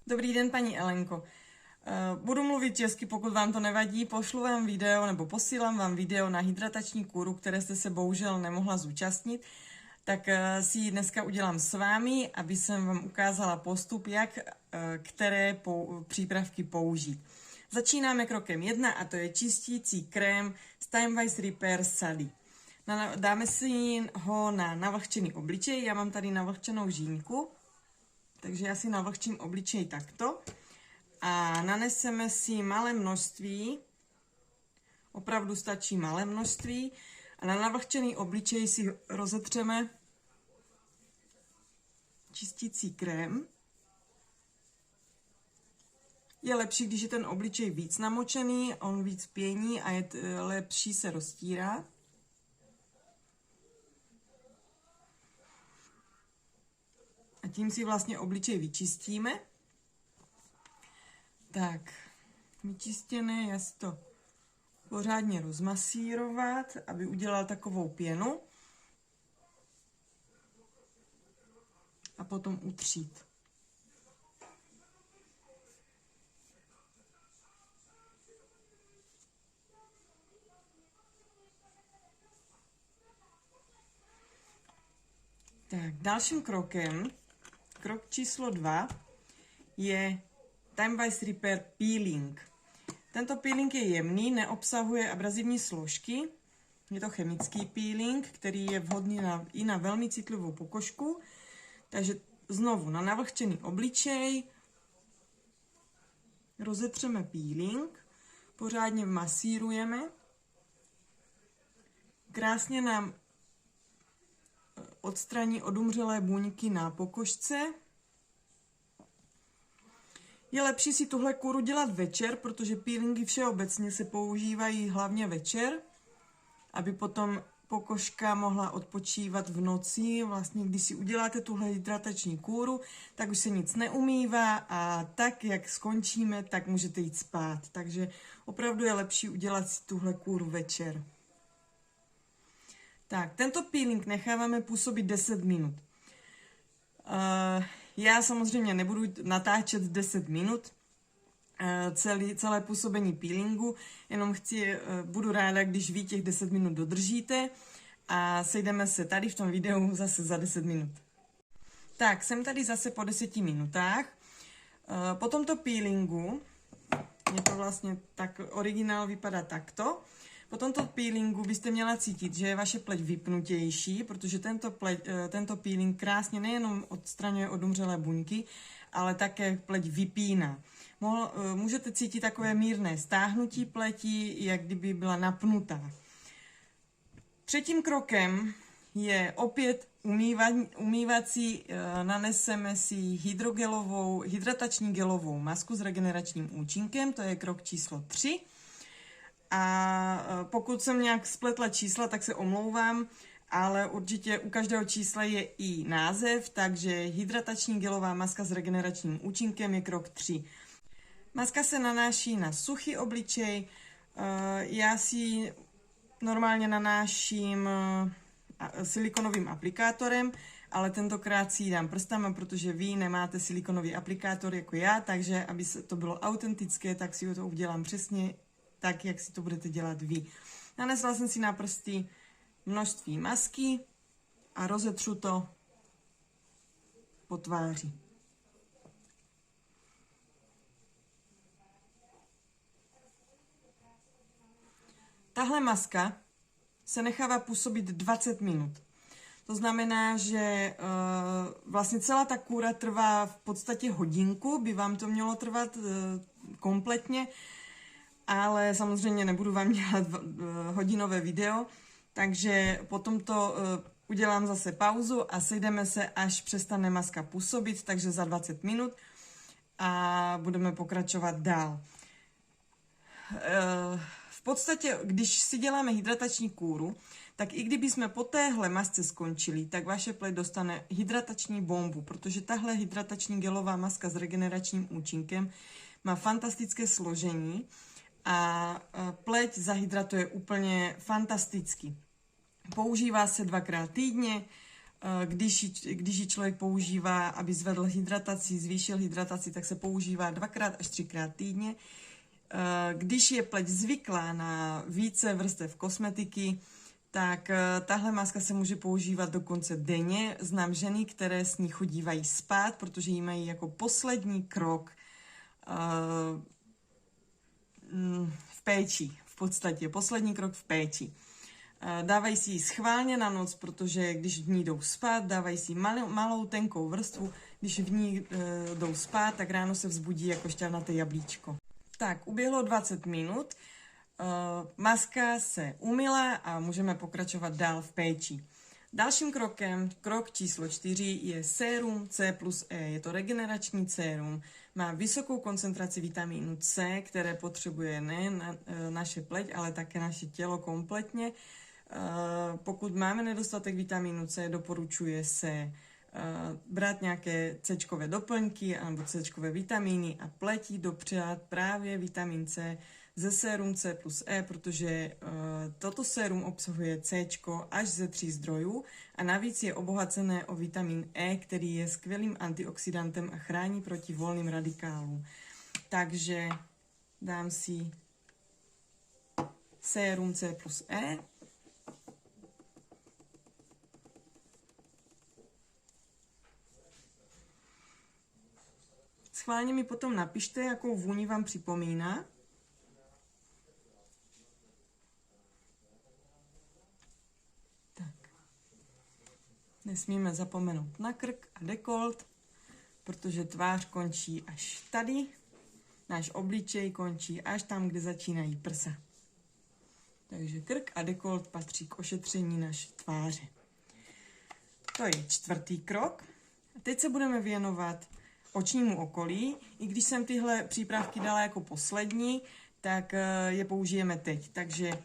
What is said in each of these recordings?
Dobrý den, paní Elenko. Budu mluvit česky, pokud vám to nevadí. Pošlu vám video, nebo posílám vám video na hydratační kůru, které jste se bohužel nemohla zúčastnit. Tak si ji dneska udělám s vámi, aby jsem vám ukázala postup, jak které přípravky použít. Začínáme krokem 1 a to je čistící krém z Timewise Repair Sally. Dáme si ho na navlhčený obličej. Já mám tady navlhčenou žíňku, takže já si navlhčím obličej takto a naneseme si malé množství, opravdu stačí malé množství a na navlhčený obličej si rozetřeme čistící krém. Je lepší, když je ten obličej víc namočený, on víc pění a je lepší se roztírá. A tím si vlastně obličej vyčistíme. Tak, vyčistěné, já si to pořádně rozmasírovat, aby udělal takovou pěnu. A potom utřít. Tak, dalším krokem, krok číslo 2, je Timewise Repair Peeling. Tento peeling je jemný, neobsahuje abrazivní složky. Je to chemický peeling, který je vhodný i na velmi citlivou pokožku. Takže znovu na navlhčený obličej rozetřeme peeling, pořádně masírujeme. Krásně nám odstraní odumřelé buňky na pokožce. Je lepší si tuhle kůru dělat večer, protože peelingy všeobecně se používají hlavně večer, aby potom pokožka mohla odpočívat v noci. Vlastně, když si uděláte tuhle hydratační kůru, tak už se nic neumývá a tak, jak skončíme, tak můžete jít spát. Takže opravdu je lepší udělat si tuhle kůru večer. Tak, tento peeling necháváme působit 10 minut. Já samozřejmě nebudu natáčet 10 minut celé působení peelingu, jenom budu ráda, když vy těch 10 minut dodržíte a sejdeme se tady v tom videu zase za 10 minut. Tak, jsem tady zase po 10 minutách. Po tomto peelingu, je to vlastně tak, originál vypadá takto. Po tomto peelingu byste měla cítit, že je vaše pleť vypnutější, protože tento peeling krásně nejenom odstraňuje odumřelé buňky, ale také pleť vypíná. Můžete cítit takové mírné stáhnutí pleti, jak kdyby byla napnutá. Třetím krokem je opět umývací. Naneseme si hydratační gelovou masku s regeneračním účinkem, to je krok číslo 3. A pokud jsem nějak spletla čísla, tak se omlouvám, ale určitě u každého čísla je i název, takže hydratační gelová maska s regeneračním účinkem je krok 3. Maska se nanáší na suchý obličej, já si normálně nanáším silikonovým aplikátorem, ale tentokrát si ji dám prstama, protože vy nemáte silikonový aplikátor jako já, takže aby to bylo autentické, tak si to udělám přesně tak, jak si to budete dělat vy. Nanesla jsem si na prsty množství masky a rozetřu to po tváři. Tahle maska se nechává působit 20 minut. To znamená, že vlastně celá ta kůra trvá v podstatě hodinku, by vám to mělo trvat kompletně, ale samozřejmě nebudu vám dělat hodinové video, takže potom to udělám zase pauzu a sejdeme se, až přestane maska působit, takže za 20 minut a budeme pokračovat dál. V podstatě, když si děláme hydratační kůru, tak i kdyby jsme po téhle masce skončili, tak vaše pleť dostane hydratační bombu, protože tahle hydratační gelová maska s regeneračním účinkem má fantastické složení a pleť zahydratuje úplně fantasticky. Používá se 2krát týdně, Když ji člověk používá, aby zvedl hydrataci, zvýšil hydrataci, tak se používá 2x až 3x týdně. Když je pleť zvyklá na více vrstev kosmetiky, tak tahle maska se může používat dokonce denně. Znám ženy, které s ní chodívají spát, protože ji mají jako poslední krok v péči. V podstatě poslední krok v péči. Dávají si ji schválně na noc, protože když v ní jdou spát, dávají si malou tenkou vrstvu. Když v ní jdou spát, tak ráno se vzbudí jako šťavnaté jablíčko. Tak, uběhlo 20 minut. Maska se umyla a můžeme pokračovat dál v péči. Dalším krokem, krok číslo 4, je sérum C+E. Je to regenerační sérum. Má vysokou koncentraci vitamínu C, které potřebuje nejen naše pleť, ale také naše tělo kompletně. Pokud máme nedostatek vitamínu C, doporučuje se brát nějaké C-čkové doplňky nebo C-čkové vitamíny a pletí dopřát právě vitamin C ze sérum C+E, protože toto sérum obsahuje C až ze 3 zdrojů a navíc je obohacené o vitamin E, který je skvělým antioxidantem a chrání proti volným radikálům. Takže dám si sérum C+E. Schválně mi potom napište, jakou vůni vám připomíná. Tak. Nesmíme zapomenout na krk a dekolt, protože tvář končí až tady. Náš obličej končí až tam, kde začínají prsa. Takže krk a dekolt patří k ošetření naší tváře. To je 4. krok. A teď se budeme věnovat očnímu okolí. I když jsem tyhle přípravky dala jako poslední, tak je použijeme teď. Takže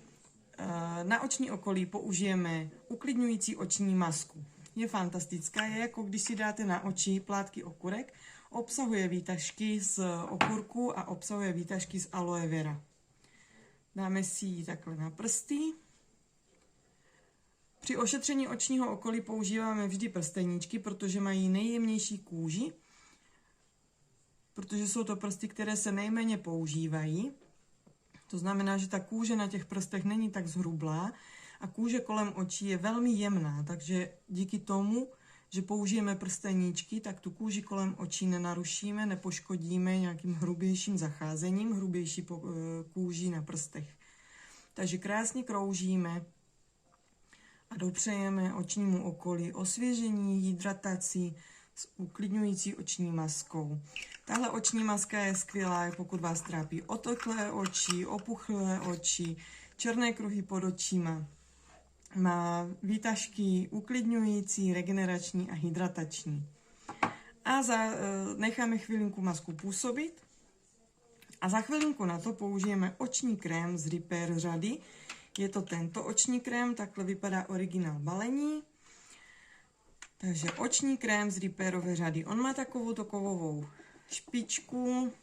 na oční okolí použijeme uklidňující oční masku. Je fantastická, je jako když si dáte na oči plátky okurek. Obsahuje výtažky z okurku a obsahuje výtažky z aloe vera. Dáme si ji takhle na prsty. Při ošetření očního okolí používáme vždy prsteníčky, protože mají nejjemnější kůži. Protože jsou to prsty, které se nejméně používají. To znamená, že ta kůže na těch prstech není tak zhrublá a kůže kolem očí je velmi jemná, takže díky tomu, že použijeme prsteníčky, tak tu kůži kolem očí nenarušíme, nepoškodíme nějakým hrubějším zacházením, hrubější kůži na prstech. Takže krásně kroužíme a dopřejeme očnímu okolí osvěžení, hydrataci s uklidňující oční maskou. Tahle oční maska je skvělá, pokud vás trápí oteklé oči, opuchlé oči, černé kruhy pod očima. Má výtažky uklidňující, regenerační a hydratační. A necháme chvilinku masku působit. A za chvilinku na to použijeme oční krém z Repair řady. Je to tento oční krém, takhle vypadá originál balení. Takže oční krém z Repairové řady. On má takovou kovovou špičku,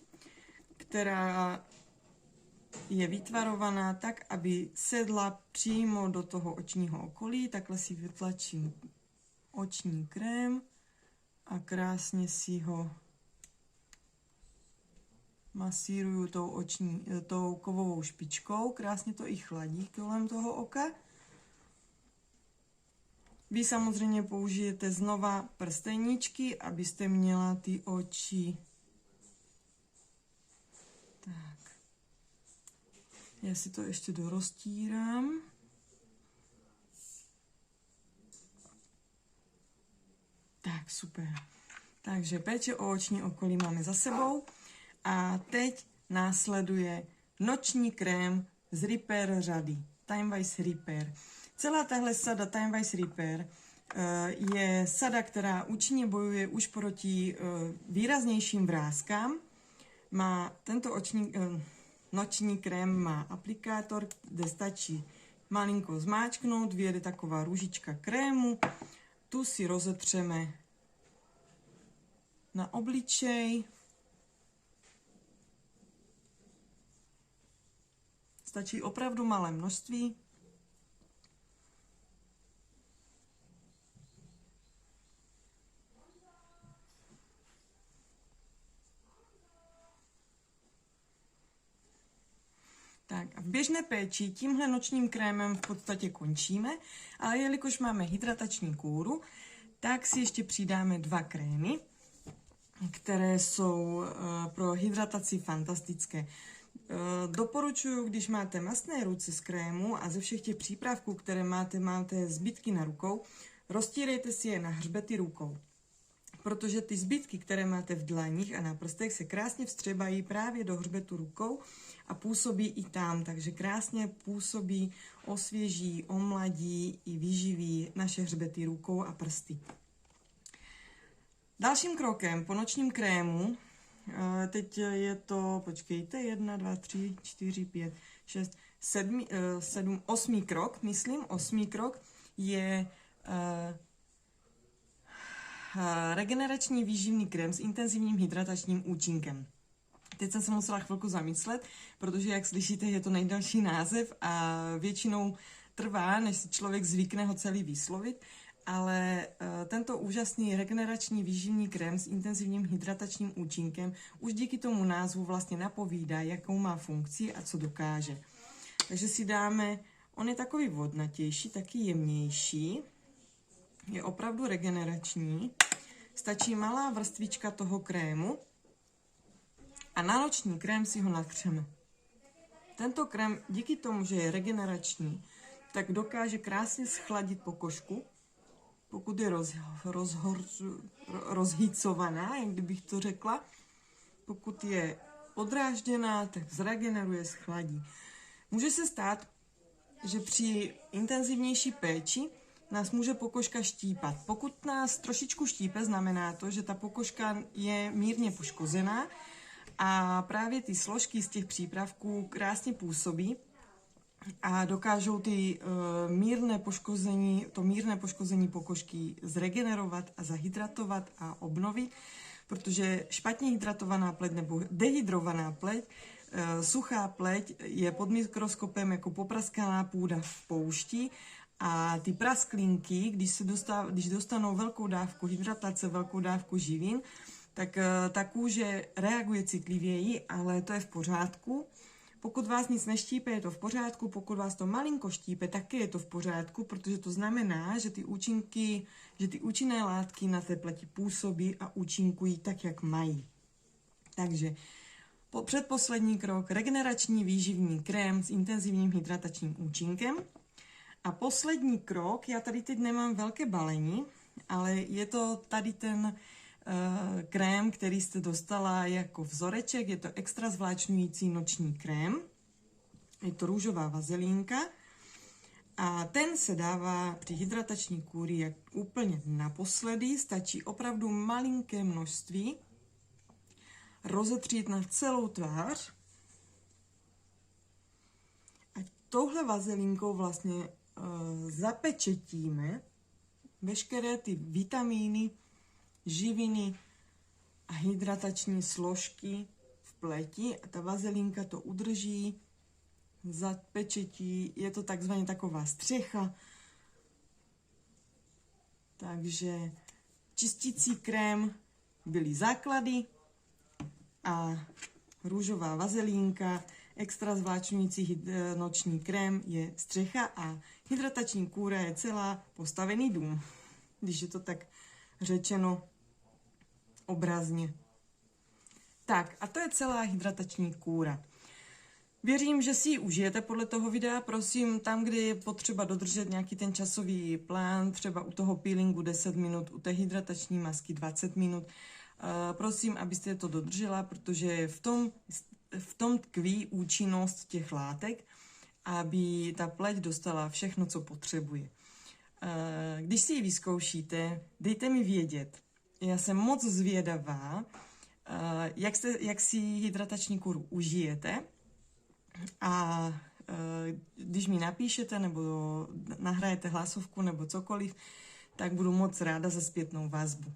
která je vytvarovaná tak, aby sedla přímo do toho očního okolí. Takhle si vytlačím oční krém a krásně si ho masíruju tou kovovou špičkou. Krásně to i chladí kolem toho oka. Vy samozřejmě použijete znova prsteníčky, abyste měla ty oči. Tak. Já si to ještě doroztírám. Tak, super. Takže péče o oční okolí máme za sebou. A teď následuje noční krém z Repair řady. Timewise Repair. Celá tahle sada Timewise Repair je sada, která účinně bojuje už proti výraznějším vrázkám. Tento noční krém má aplikátor, kde stačí malinko zmáčknout, vyjede taková růžička krému. Tu si rozetřeme na obličej. Stačí opravdu malé množství. Tak a v běžné péči tímhle nočním krémem v podstatě končíme, ale jelikož máme hydratační kůru, tak si ještě přidáme 2 krémy, které jsou pro hydrataci fantastické. Doporučuji, když máte mastné ruce z krému a ze všech těch přípravků, které máte zbytky na rukou, roztírejte si je na hřbety rukou. Protože ty zbytky, které máte v dlaních a na prstech, se krásně vstřebají právě do hřbetu rukou a působí i tam. Takže krásně působí, osvěží, omladí i vyživí naše hřbety rukou a prsty. Dalším krokem po nočním krému, teď je to, počkejte, 1, 2, 3, 4, 5, 6, 7, 8. krok, myslím, 8. krok je regenerační výživný krém s intenzivním hydratačním účinkem. Teď jsem se musela chvilku zamyslet, protože, jak slyšíte, je to nejdelší název a většinou trvá, než si člověk zvykne ho celý vyslovit, ale tento úžasný regenerační výživný krém s intenzivním hydratačním účinkem už díky tomu názvu vlastně napovídá, jakou má funkci a co dokáže. Takže si dáme, on je takový vodnatější, taky jemnější, je opravdu regenerační, stačí malá vrstvička toho krému a na noční krém si ho natřeme. Tento krém díky tomu, že je regenerační, tak dokáže krásně schladit pokožku, pokud je rozhýcovaná, jak kdybych to řekla. Pokud je podrážděná, tak zregeneruje, schladí. Může se stát, že při intenzivnější péči nás může pokožka štípat. Pokud nás trošičku štípe, znamená to, že ta pokožka je mírně poškozená a právě ty složky z těch přípravků krásně působí a dokážou to mírné poškození pokožky zregenerovat a zahydratovat a obnovit, protože špatně hydratovaná pleť nebo dehydrovaná pleť, suchá pleť je pod mikroskopem jako popraskaná půda v poušti a ty prasklinky, když dostanou velkou dávku hydratace, velkou dávku živin, tak ta kůže reaguje citlivěji, ale to je v pořádku. Pokud vás nic neštípe, je to v pořádku, pokud vás to malinko štípe, taky je to v pořádku, protože to znamená, že ty účinné látky na té pleti působí a účinkují tak, jak mají. Takže předposlední krok, regenerační výživný krém s intenzivním hydratačním účinkem. A poslední krok, já tady teď nemám velké balení, ale je to tady ten krém, který jste dostala jako vzoreček, je to extra zvláčňující noční krém, je to růžová vazelínka a ten se dává při hydratační kůry jak úplně naposledy, stačí opravdu malinké množství, rozetřít na celou tvář a touhle vazelínkou vlastně zapečetíme veškeré ty vitamíny, živiny a hydratační složky v pleti a ta vazelínka to udrží, zapečetí, je to takzvaně taková střecha. Takže čistící krém byly základy a růžová vazelínka, extra zvláčňující noční krém je střecha a hydratační kůra je celá postavený dům, když je to tak řečeno obrazně. Tak a to je celá hydratační kůra. Věřím, že si ji užijete podle toho videa. Prosím, tam, kde je potřeba dodržet nějaký ten časový plán, třeba u toho peelingu 10 minut, u té hydratační masky 20 minut, prosím, abyste to dodržela, protože v tom tkví účinnost těch látek, aby ta pleť dostala všechno, co potřebuje. Když si ji vyzkoušíte, dejte mi vědět. Já jsem moc zvědavá, jak si hydratační kůru užijete a když mi napíšete nebo nahrajete hlasovku nebo cokoliv, tak budu moc ráda za zpětnou vazbu.